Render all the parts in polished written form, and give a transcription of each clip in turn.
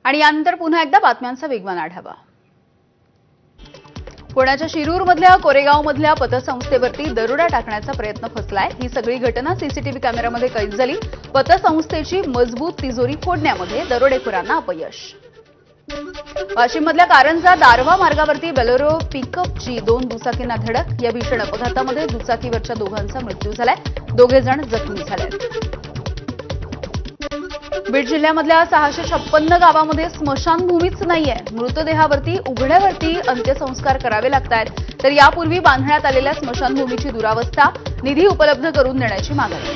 आणि यानंतर पुन्हा एकदा बातम्यांचा वेगवान आढावा। पुण्याच्या शिरूरमधल्या कोरेगावमधल्या पतसंस्थेवरती दरोडा टाकण्याचा प्रयत्न फसलाय। ही सगळी घटना सीसीटीव्ही कॅमेऱ्यामध्ये कैद झाली। पतसंस्थेची मजबूत तिजोरी फोडण्यामध्ये दरोडेखोरांना अपयश। वाशिममधल्या कारंजा दारव्हा मार्गावरती बोलेरो पिकअपची 2 दुचाकींना धडक। या भीषण अपघातामध्ये दुचाकीवरच्या दोघांचा मृत्यू झालाय, दोघे जण जखमी झालेत। बीड जिल्ह्यामधल्या 656 गावांमध्ये स्मशानभूमीच नाहीये। मृतदेहावरती उघड्यावरती अंत्यसंस्कार करावे लागतायत, तर यापूर्वी बांधण्यात आलेल्या स्मशानभूमीची दुरावस्था, निधी उपलब्ध करून देण्याची मागणी।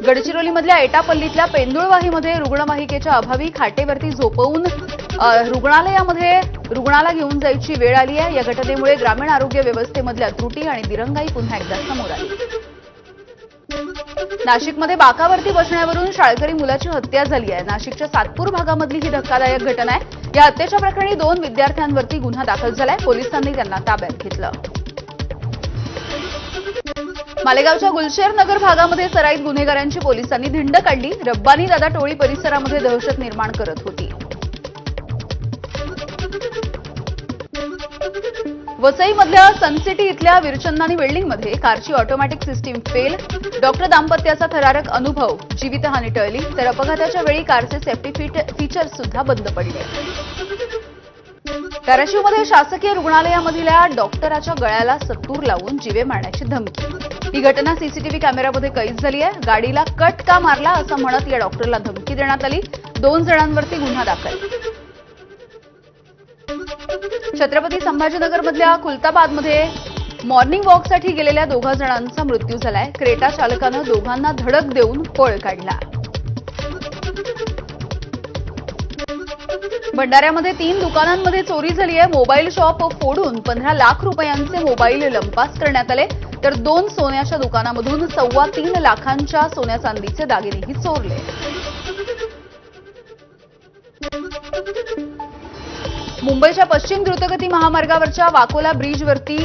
गडचिरोलीमधल्या एटापल्लीतल्या पेंदुळवाहीमध्ये रुग्णवाहिकेच्या अभावी खाटेवरती झोपवून रुग्णालयामध्ये रुग्णाला घेऊन जायची वेळ आली आहे। या घटनेमुळे ग्रामीण आरोग्य व्यवस्थेमधल्या त्रुटी आणि दिरंगाई पुन्हा एकदा समोर आली। नाशिकमध्ये बाकावरती बसण्यावरून शाळकरी मुलाची हत्या झाली आहे। नाशिकच्या सातपूर भागामधली ही धक्कादायक घटना आहे। या हत्येच्या प्रकरणी 2 विद्यार्थ्यांवरती गुन्हा दाखल झालाय। पोलिसांनी त्यांना ताब्यात घेतलं। मालेगावच्या गुलशेर नगर भागामध्ये सराईत गुन्हेगारांची पोलिसांनी धिंड काढली। रब्बानी दादा टोळी परिसरामध्ये दहशत निर्माण करत होती। वसईमधल्या सनसिटी इथल्या विरचंदानी बिल्डिंगमध्ये कारची ऑटोमॅटिक सिस्टीम फेल। डॉक्टर दाम्पत्याचा थरारक अनुभव, जीवितहानी टळली, तर अपघाताच्या वेळी कारचे सेफ्टी फीचर्स सुद्धा बंद पडले। धाराशिवमध्ये शासकीय रुग्णालयामधल्या डॉक्टराच्या गळ्याला सत्तूर लावून जीवे मारण्याची धमकी। ही घटना सीसीटीव्ही कॅमेऱ्यामध्ये कैद झाली आहे। गाडीला कट का मारला असं म्हणत या डॉक्टरला धमकी देण्यात आली। 2 जणांवरती गुन्हा दाखल। छत्रपती संभाजीनगरमधल्या खुलताबादमध्ये मॉर्निंग वॉकसाठी गेलेल्या 2 जणांचा मृत्यू झालाय। क्रेटा चालकानं दोघांना धडक देऊन पळ काढला। भंडाऱ्यामध्ये 3 दुकानांमध्ये चोरी झाली आहे। मोबाईल शॉप फोडून 15 लाख रुपयांचे मोबाईल लंपास करण्यात आले, तर 2 सोन्याच्या दुकानामधून 3.25 लाखांच्या सोन्या चांदीचे दागिनेही चोरले। मुंबईच्या पश्चिम द्रुतगती महामार्गावरच्या वाकोला ब्रिजवरती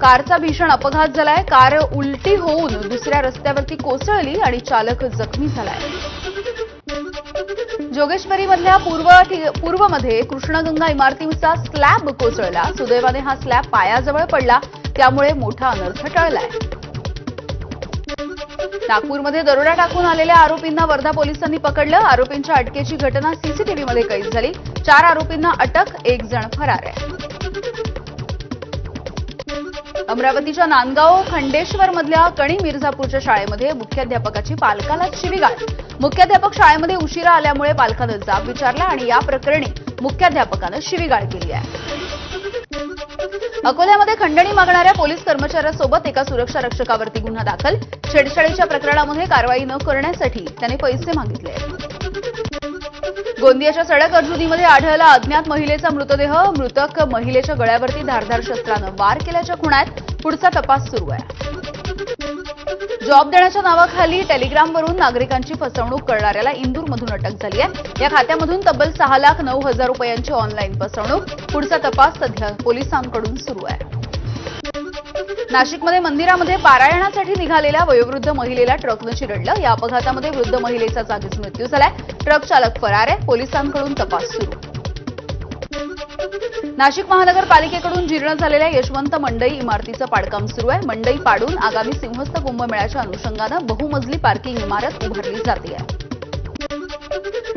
कारचा भीषण अपघात झालाय। कार उलटी होऊन दुसऱ्या रस्त्यावरती कोसळली आणि चालक जखमी झालाय। जोगेश्वरीमधल्या पूर्वमध्ये कृष्णगंगा इमारतीचा स्लॅब कोसळला। सुदैवाने हा स्लॅब पायाजवळ पडला, त्यामुळे मोठा अनर्थ टळलाय। नागपूरमध्ये दरोडा टाकून आलेल्या आरोपींना वर्धा पोलिसांनी पकडलं। आरोपींच्या अटकेची घटना सीसीटीव्हीमध्ये कैद झाली। 4 आरोपींना अटक, 1 जण फरार आहे। अमरावतीच्या नांदगाव खंडेश्वरमधल्या कणी मिर्झापूरच्या शाळेमध्ये मुख्याध्यापकाची पालकाला शिवीगाळ। मुख्याध्यापक शाळेमध्ये उशिरा आल्यामुळे पालकानं जाब विचारला आणि या प्रकरणी मुख्याध्यापकानं शिवीगाळ केली आहे। अकोल्यामध्ये खंडणी मागणाऱ्या पोलीस कर्मचाऱ्यासोबत एका सुरक्षा रक्षकावरती गुन्हा दाखल। छेडछाडीच्या प्रकरणामध्ये कारवाई न करण्यासाठी त्याने पैसे मागितले। गोंदियाच्या सडक अर्जुनीमध्ये आढळला अज्ञात महिलेचा मृतदेह। मृतक महिलेच्या गळ्यावरती धारदार शस्त्रानं वार केल्याच्या खुणा आहेत। पुढचा तपास सुरू आहे। जॉब देण्याच्या नावाखाली टेलिग्रामवरून नागरिकांची फसवणूक करणाऱ्याला इंदूरमधून अटक झाली आहे। या खात्यामधून तब्बल 6,09,000 रुपयांची ऑनलाईन फसवणूक। पुढचा तपास सध्या पोलिसांकडून सुरू आहे। नाशिकमध्ये मंदिरामध्ये पारायणासाठी निघालेल्या वयोवृद्ध महिलेला ट्रकनं चिरडलं। या अपघातामध्ये वृद्ध महिलेचा जागीच मृत्यू झालाय। ट्रक चालक फरार आहे। पोलिसांकडून तपास सुरू। नाशिक महानगरपालिकेकडून जीर्ण झालेल्या यशवंत मंडई इमारतीचं पाडकाम सुरू आहे। मंडई पाडून आगामी सिंहस्थ कुंभमेळ्याच्या अनुषंगानं बहुमजली पार्किंग इमारत उभारली जाते आहे।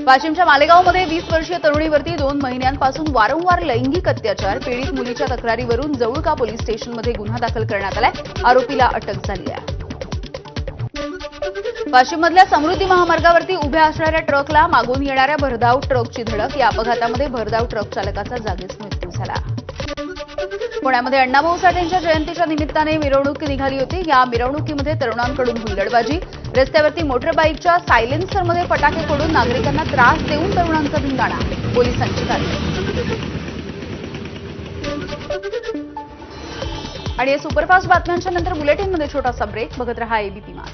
वाशिमच्या मालेगावमध्ये 20 वर्षीय तरुणीवरती 2 महिन्यांपासून वारंवार लैंगिक अत्याचार। पीडित मुलीच्या तक्रारीवरून जवळका पोलीस स्टेशनमध्ये गुन्हा दाखल करण्यात आलाय। आरोपीला अटक झाली आहे। वाशिममधल्या समृद्धी महामार्गावरती उभ्या असणाऱ्या ट्रकला मागून येणाऱ्या भरधाव ट्रकची धडक। या अपघातामध्ये भरधाव ट्रक चालकाचा जागीच मृत्यू झाला। पुण्यामध्ये अण्णाभाऊ साठेंच्या जयंतीच्या निमित्ताने मिरवणूक निघाली होती। या मिरवणुकीमध्ये तरुणांकडून हुल्लडबाजी, रस्त्यावरती मोटरबाईकच्या सायलेन्सरमध्ये फटाके फोडून नागरिकांना त्रास देऊन तरुणांचा धिंगाणा। पोलिसांची कारवाई। आणि या सुपरफास्ट बातम्यांच्या नंतर बुलेटिनमध्ये छोटासा ब्रेक। बघत रहा एबीपी माझा।